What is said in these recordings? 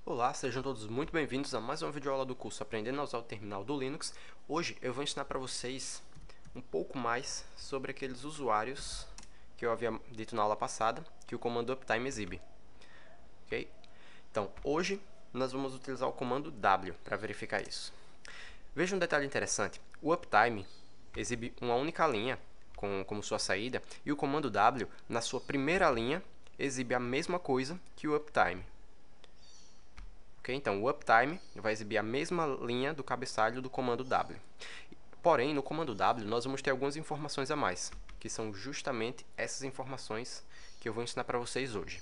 Olá, sejam todos muito bem-vindos a mais uma videoaula do curso Aprendendo a usar o terminal do Linux. Hoje eu vou ensinar para vocês um pouco mais sobre aqueles usuários que eu havia dito na aula passada, que o comando uptime exibe. Ok? Então, hoje nós vamos utilizar o comando W para verificar isso. Veja um detalhe interessante, o uptime exibe uma única linha como sua saída, e o comando W, na sua primeira linha, exibe a mesma coisa que o uptime. Okay? Então, o uptime vai exibir a mesma linha do cabeçalho do comando W. Porém, no comando W, nós vamos ter algumas informações a mais, que são justamente essas informações que eu vou ensinar para vocês hoje.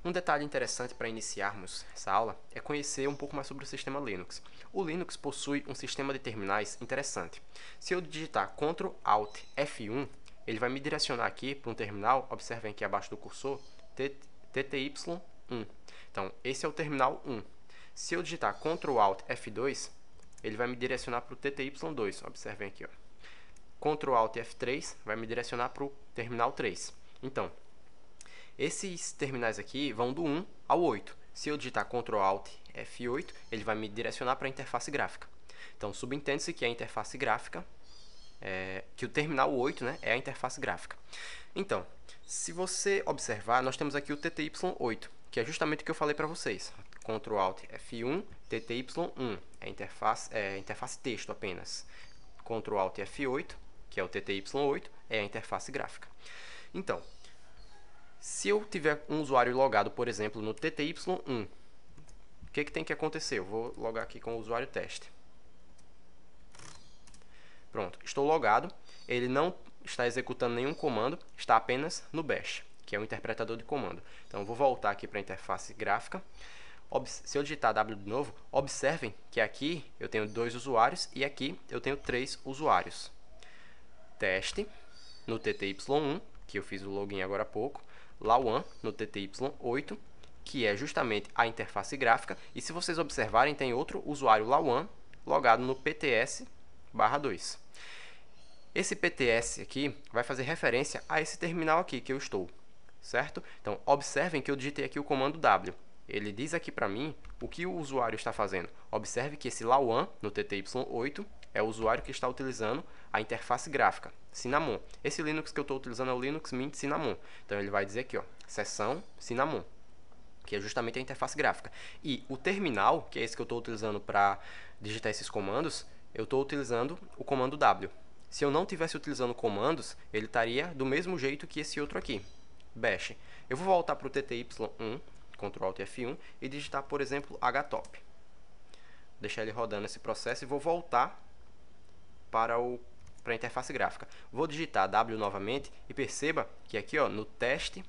Um detalhe interessante para iniciarmos essa aula é conhecer um pouco mais sobre o sistema Linux. O Linux possui um sistema de terminais interessante. Se eu digitar Ctrl Alt F1, ele vai me direcionar aqui para um terminal, observem aqui abaixo do cursor, TTY1. Então, esse é o terminal 1. Se eu digitar Ctrl Alt F2, ele vai me direcionar para o TTY2. Observem aqui, ó. Ctrl Alt F3 vai me direcionar para o terminal 3. Então, esses terminais aqui vão do 1 ao 8. Se eu digitar Ctrl Alt F8, ele vai me direcionar para a interface gráfica. Então, subentende-se que a interface gráfica, que o terminal 8, né, é a interface gráfica. Então, se você observar, nós temos aqui o TTY8, que é justamente o que eu falei para vocês. Ctrl Alt F1, TTY1, é interface texto apenas. Ctrl Alt F8, que é o TTY8, é a interface gráfica. Então, se eu tiver um usuário logado, por exemplo, no TTY1, o que tem que acontecer? Eu vou logar aqui com o usuário teste. Pronto, estou logado. Ele não está executando nenhum comando, está apenas no bash, que é o interpretador de comando. Então, eu vou voltar aqui para a interface gráfica. Se eu digitar W de novo, observem que aqui eu tenho 2 usuários e aqui eu tenho 3 usuários. Teste no TTY1, que eu fiz o login agora há pouco. Lawan no TTY8, que é justamente a interface gráfica. E se vocês observarem, tem outro usuário Lawan logado no PTS/2. Esse PTS aqui vai fazer referência a esse terminal aqui que eu estou, certo? Então, observem que eu digitei aqui o comando W. Ele diz aqui para mim o que o usuário está fazendo. Observe que esse Lawan no TTY8 é o usuário que está utilizando a interface gráfica, Cinnamon. Esse Linux que eu estou utilizando é o Linux Mint Cinnamon. Então, ele vai dizer aqui, ó, seção Cinnamon, que é justamente a interface gráfica. E o terminal, que é esse que eu estou utilizando para digitar esses comandos, eu estou utilizando o comando W. Se eu não estivesse utilizando comandos, ele estaria do mesmo jeito que esse outro aqui, bash. Eu vou voltar para o TTY1, Ctrl Alt F1, e digitar, por exemplo, htop. Vou deixar ele rodando esse processo e vou voltar para a interface gráfica. Vou digitar W novamente e perceba que aqui, ó, no teste,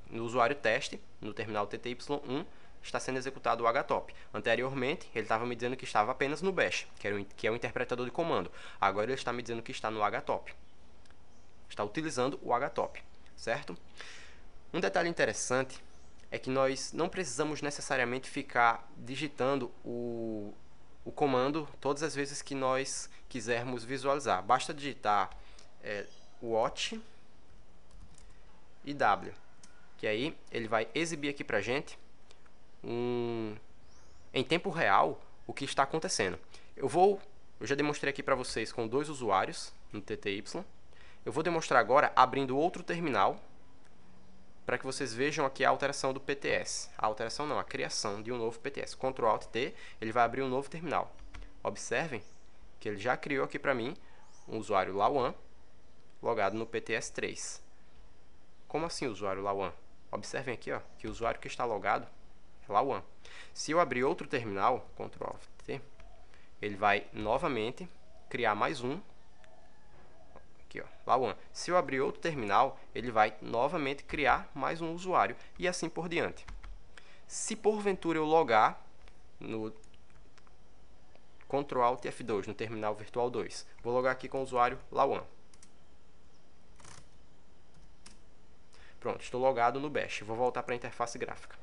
no usuário teste, no terminal TTY1, está sendo executado o htop. Anteriormente, ele estava me dizendo que estava apenas no bash, que é o interpretador de comando. Agora ele está me dizendo que está no htop. Está utilizando o htop, certo? Um detalhe interessante é que nós não precisamos necessariamente ficar digitando o comando todas as vezes que nós quisermos visualizar. Basta digitar watch e W, que aí ele vai exibir aqui para a gente em tempo real o que está acontecendo. Eu já demonstrei aqui para vocês com 2 usuários no TTY. Eu vou demonstrar agora abrindo outro terminal para que vocês vejam aqui a alteração do PTS. A alteração não, a criação de um novo PTS. Ctrl Alt T, ele vai abrir um novo terminal. Observem que ele já criou aqui para mim um usuário Lawan logado no PTS3. Como assim usuário Lawan? Observem aqui, ó, que o usuário que está logado é Lawan. Se eu abrir outro terminal, Ctrl Alt T, ele vai novamente criar mais um. Aqui, ó, Lawan. Se eu abrir outro terminal, ele vai novamente criar mais um usuário e assim por diante. Se porventura eu logar no Ctrl Alt F2 no terminal virtual 2, vou logar aqui com o usuário Lawan. Pronto, estou logado no bash. Vou voltar para a interface gráfica.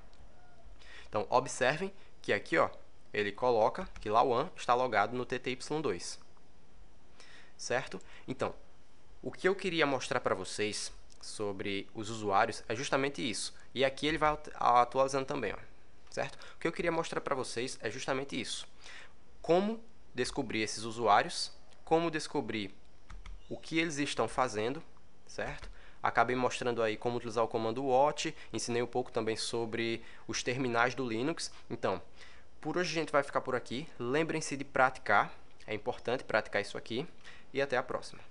Então, observem que aqui, ó, ele coloca que Lawan está logado no TTY2. Certo? Então, o que eu queria mostrar para vocês sobre os usuários é justamente isso. E aqui ele vai atualizando também, ó. certo? O que eu queria mostrar para vocês é justamente isso. Como descobrir esses usuários, como descobrir o que eles estão fazendo, certo? Acabei mostrando aí como utilizar o comando watch, ensinei um pouco também sobre os terminais do Linux. Então, por hoje a gente vai ficar por aqui. Lembrem-se de praticar, é importante praticar isso aqui, e até a próxima.